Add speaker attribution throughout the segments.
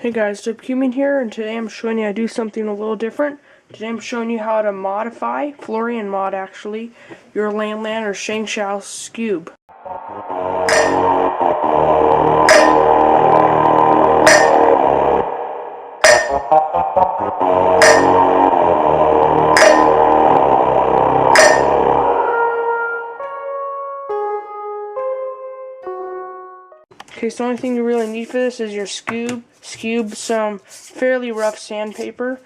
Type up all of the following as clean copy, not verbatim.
Speaker 1: Hey guys, Skewb here, and today I'm showing you how to do something a little different. Today I'm showing you how to modify, Florian mod actually, your LanLan or Shengshou Skewb. Okay, so the only thing you really need for this is your Skewb, some fairly rough sandpaper.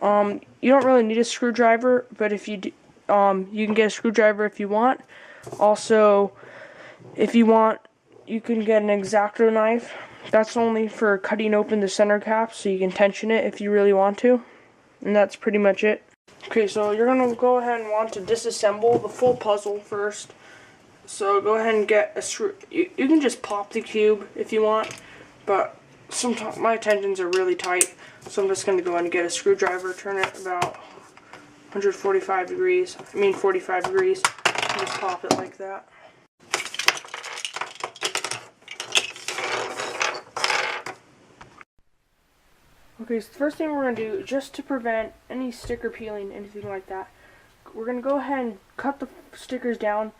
Speaker 1: You don't really need a screwdriver, but if you do, you can get a screwdriver if you want. Also, if you want, you can get an X-Acto knife. That's only for cutting open the center cap, so you can tension it if you really want to. And that's pretty much it. Okay, so you're going to go ahead and want to disassemble the full puzzle first. So go ahead and get a screw. You can just pop the cube if you want, but sometimes my tensions are really tight, so I'm just going to go ahead and get a screwdriver, turn it about 45 degrees, and just pop it like that. Okay, so the first thing we're going to do, just to prevent any sticker peeling, anything like that, we're going to go ahead and cut the stickers down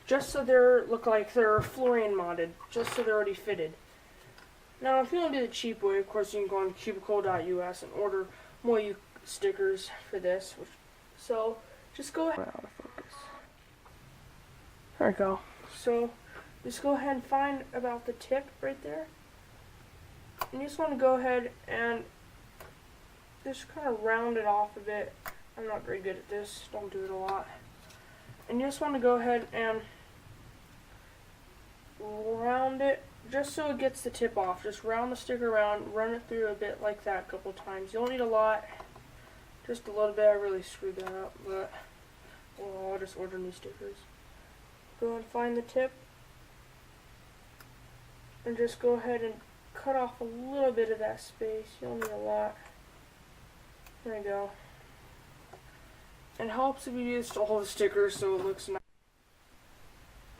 Speaker 1: just so they look like they're Florian modded, just so they're already fitted. Now, if you want to do the cheap way, of course, you can go on cubicle.us and order more stickers for this. So, just go ahead. Out of focus. There we go. So, just go ahead and find about the tip right there. And you just want to go ahead and just kind of round it off a bit. I'm not very good at this. Don't do it a lot. And you just want to go ahead and round it just so it gets the tip off. Just round the sticker around, run it through a bit like that a couple times. You don't need a lot, just a little bit. I really screwed that up, but well, I'll just order new stickers. Go and find the tip and just go ahead and cut off a little bit of that space. You don't need a lot. There you go. It helps if you use all the stickers so it looks nice.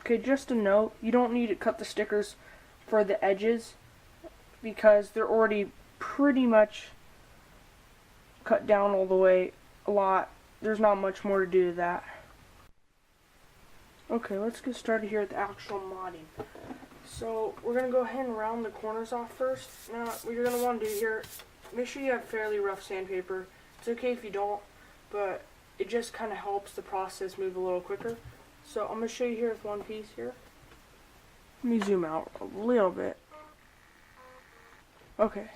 Speaker 1: Okay, just a note, you don't need to cut the stickers for the edges because they're already pretty much cut down all the way a lot. There's not much more to do to that. Okay, let's get started here with the actual modding. So we're going to go ahead and round the corners off first. Now what you're going to want to do here, make sure you have fairly rough sandpaper. It's okay if you don't, but it just kind of helps the process move a little quicker. So I'm going to show you here with one piece here. Let me zoom out a little bit. Okay,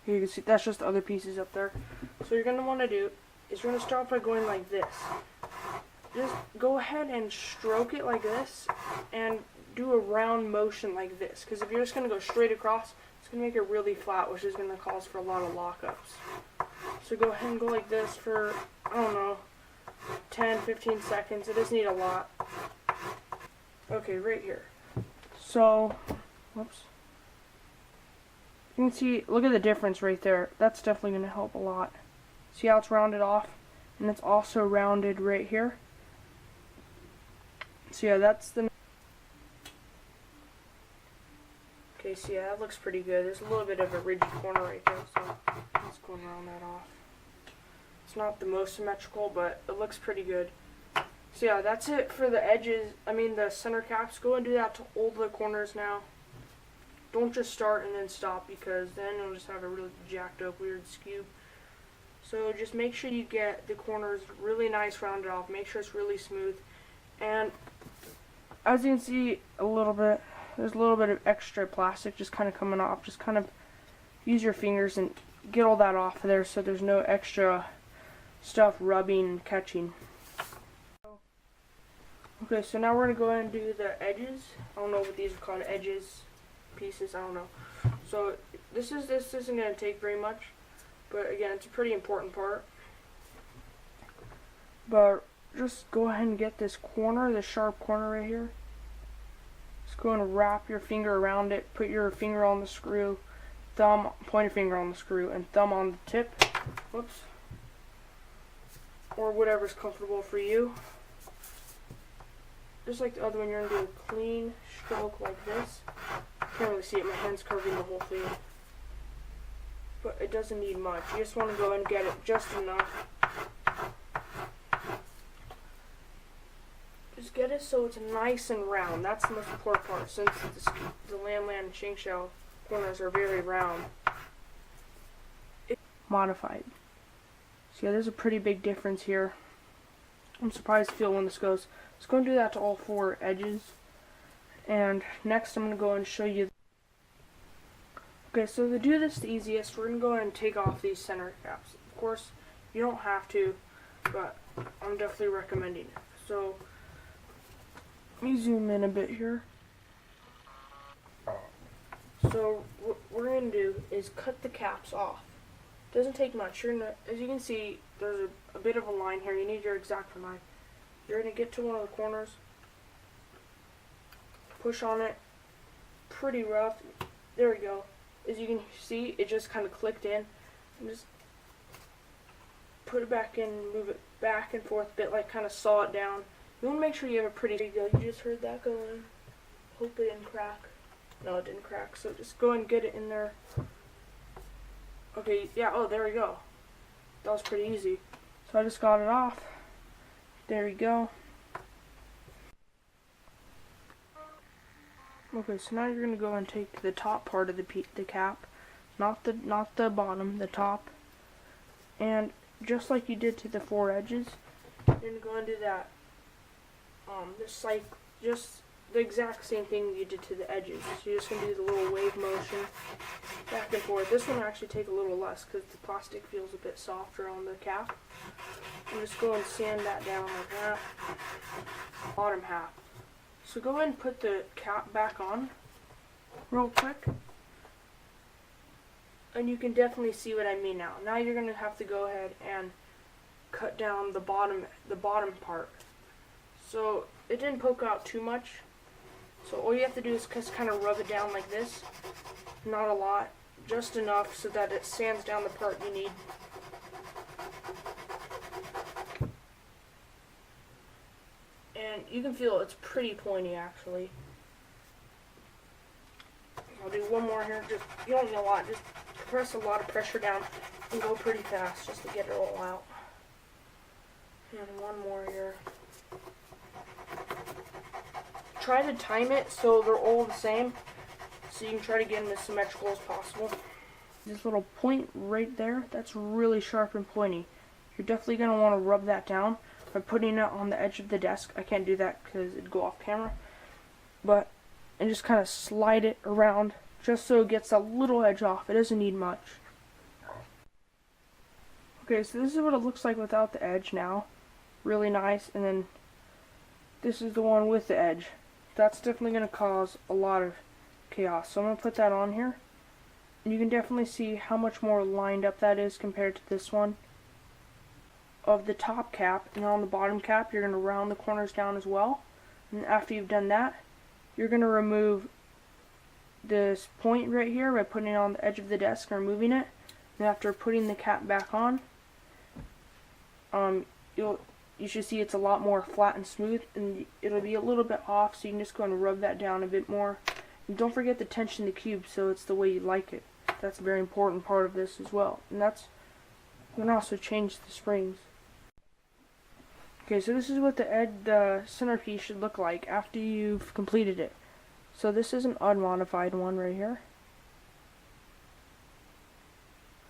Speaker 1: here you can see that's just the other pieces up there. So what you're going to want to do is you're going to start by going like this. Just go ahead and stroke it like this and do a round motion like this. Because if you're just going to go straight across, it's going to make it really flat, which is going to cause for a lot of lockups. So go ahead and go like this for, I don't know, 10-15 seconds. It doesn't need a lot. Okay, right here. So, whoops. You can see, look at the difference right there. That's definitely going to help a lot. See how it's rounded off? And it's also rounded right here. So yeah, that's the... Okay, so yeah, that looks pretty good. There's a little bit of a ridgy corner right there, so let's go and round that off. It's not the most symmetrical, but it looks pretty good. So yeah, that's it for the edges, the center caps. Go and do that to all the corners now. Don't just start and then stop, because then you'll just have a really jacked up weird Skewb. So just make sure you get the corners really nice rounded off. Make sure it's really smooth. And as you can see there's a little bit of extra plastic just kind of coming off. Just kind of use your fingers and get all that off of there so there's no extra stuff rubbing and catching. Okay, so now we're going to go ahead and do the edges. I don't know what these are called, edges, pieces, I don't know. So this isn't going to take very much, but again, it's a pretty important part. But just go ahead and get this corner, this sharp corner right here. Just go and wrap your finger around it, put your finger on the screw, pointer finger on the screw, and thumb on the tip. Whoops. Or whatever's comfortable for you. Just like the other one, you're going to do a clean stroke like this. Can't really see it, my hand's covering the whole thing. it doesn't need much. You just want to go and get it just enough. Just get it so it's nice and round. That's the most important part, since the LanLan and Shengshou corners are very round. It's modified. So yeah, there's a pretty big difference here. I'm surprised to feel when this goes. Let's go and do that to all 4 edges. And next I'm going to go and show you. Okay, so to do this the easiest, we're going to go ahead and take off these center caps. Of course, you don't have to, but I'm definitely recommending it. So, let me zoom in a bit here. So, what we're going to do is cut the caps off. Doesn't take much. You're gonna, as you can see, there's a bit of a line here. You need your X-Acto knife. You're going to get to one of the corners, push on it, pretty rough. There we go. As you can see, it just kind of clicked in. And just put it back in, move it back and forth a bit, like kind of saw it down. You want to make sure you have a pretty good. You just heard that going. Hope it didn't crack. No, it didn't crack. So just go and get it in there. Okay, yeah, oh, there we go. That was pretty easy. So I just got it off. There we go. Okay, so now you're gonna go and take the top part of the cap, not the bottom, the top, and just like you did to the 4 edges, you're gonna go and do that. Just the exact same thing you did to the edges. So you're just gonna do the little wave motion back and forth. This one will actually take a little less because the plastic feels a bit softer on the cap. And just go and sand that down like that. Bottom half. So go ahead and put the cap back on real quick. And you can definitely see what I mean now. Now you're going to have to go ahead and cut down the bottom part. So it didn't poke out too much. So all you have to do is just kind of rub it down like this. Not a lot, just enough so that it sands down the part you need. And you can feel it's pretty pointy actually. I'll do one more here. Just, you don't need a lot, just press a lot of pressure down and go pretty fast just to get it all out. And one more here. Try to time it so they're all the same, so you can try to get them as symmetrical as possible. This little point right there, that's really sharp and pointy. You're definitely going to want to rub that down by putting it on the edge of the desk. I can't do that because it'd go off camera. And just kind of slide it around just so it gets a little edge off. It doesn't need much. Okay, so this is what it looks like without the edge now. Really nice. And then this is the one with the edge. That's definitely going to cause a lot of chaos. So I'm going to put that on here. And you can definitely see how much more lined up that is compared to this one. Of the top cap, and on the bottom cap you're going to round the corners down as well. And after you've done that, you're going to remove this point right here by putting it on the edge of the desk and removing it. And after putting the cap back on, you should see it's a lot more flat and smooth, and it'll be a little bit off, so you can just go and rub that down a bit more. And don't forget to tension the cube so it's the way you like it. That's a very important part of this as well. And you can also change the springs. Okay, so this is what the centerpiece should look like after you've completed it. So this is an unmodified one right here.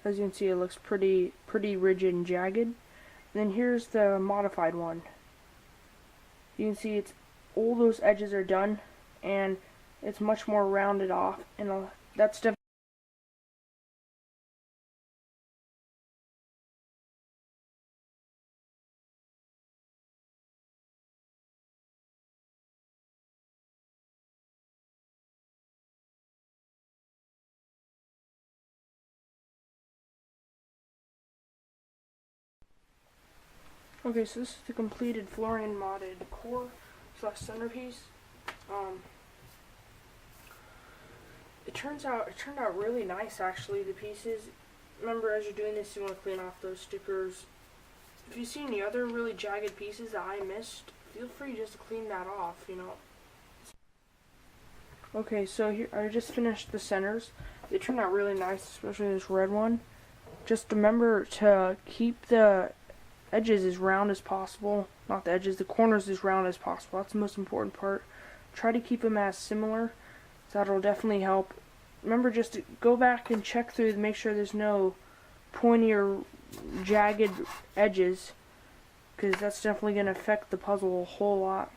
Speaker 1: As you can see, it looks pretty rigid and jagged. And then here's the modified one. You can see all those edges are done, and it's much more rounded off, and that's definitely. Okay, so this is the completed Florian modded core / centerpiece. It turned out really nice actually, the pieces. Remember, as you're doing this, you want to clean off those stickers. If you see any other really jagged pieces that I missed, feel free just to clean that off, you know. Okay, so here I just finished the centers. They turned out really nice, especially this red one. just remember to keep the edges as round as possible. Not the edges, the corners as round as possible. That's the most important part. Try to keep them as similar. So that'll definitely help. Remember just to go back and check through to make sure there's no pointy or jagged edges, because that's definitely going to affect the puzzle a whole lot.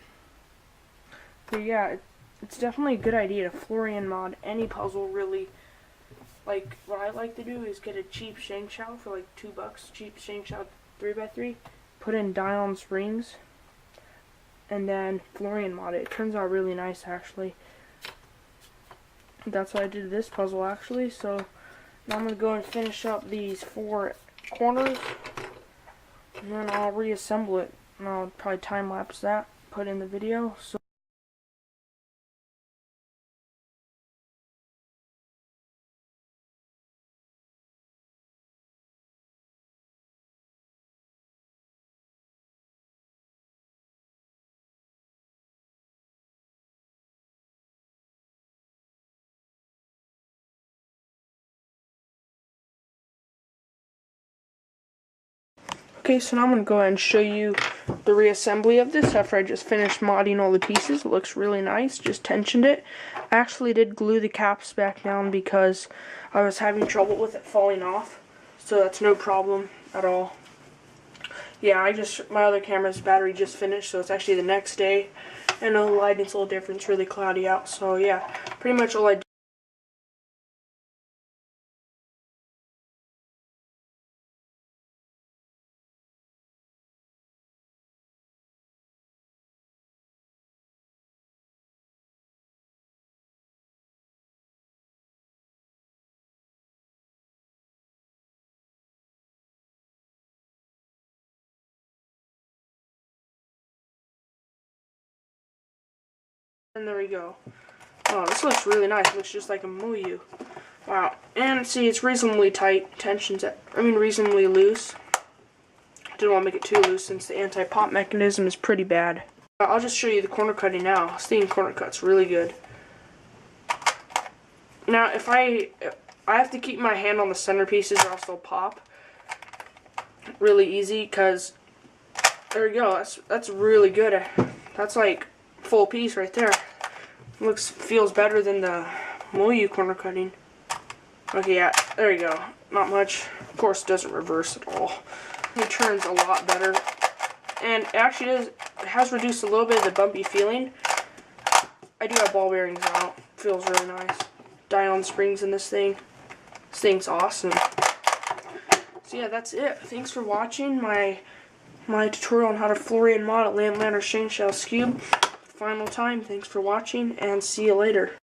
Speaker 1: But yeah, it's definitely a good idea to Florian mod any puzzle, really. Like, what I like to do is get a cheap Shengshou for like $2, cheap Shengshou 3x3, put in dial-on springs, and then Florian mod it. It turns out really nice, actually. That's what I did this puzzle, actually. So now I'm going to go and finish up these 4 corners, and then I'll reassemble it, and I'll probably time-lapse that, put in the video. So okay, so now I'm going to go ahead and show you the reassembly of this after I just finished modding all the pieces. It looks really nice, just tensioned it. I actually did glue the caps back down because I was having trouble with it falling off, so that's no problem at all. Yeah, my other camera's battery just finished, so it's actually the next day. I know the lighting's a little different, it's really cloudy out, so yeah, pretty much all I did. And there we go. Oh, this looks really nice. It looks just like a muyu. Wow. And see, it's reasonably tight. Reasonably loose. Didn't want to make it too loose since the anti-pop mechanism is pretty bad. I'll just show you the corner cutting now. This thing corner cut's really good. Now, if I have to keep my hand on the centerpieces or else they'll pop. Really easy, because there we go. That's really good. That's like full piece right there. Feels better than the muyu corner cutting. Okay, yeah, there you go. Not much. Of course, it doesn't reverse at all. It turns a lot better, and it actually it has reduced a little bit of the bumpy feeling. I do have ball bearings out. Feels really nice. Dial-on springs in this thing. This thing's awesome. So yeah, that's it. Thanks for watching my tutorial on how to Florian mod at LanLan or Shengshou Skewb. Final time. Thanks for watching, and see you later.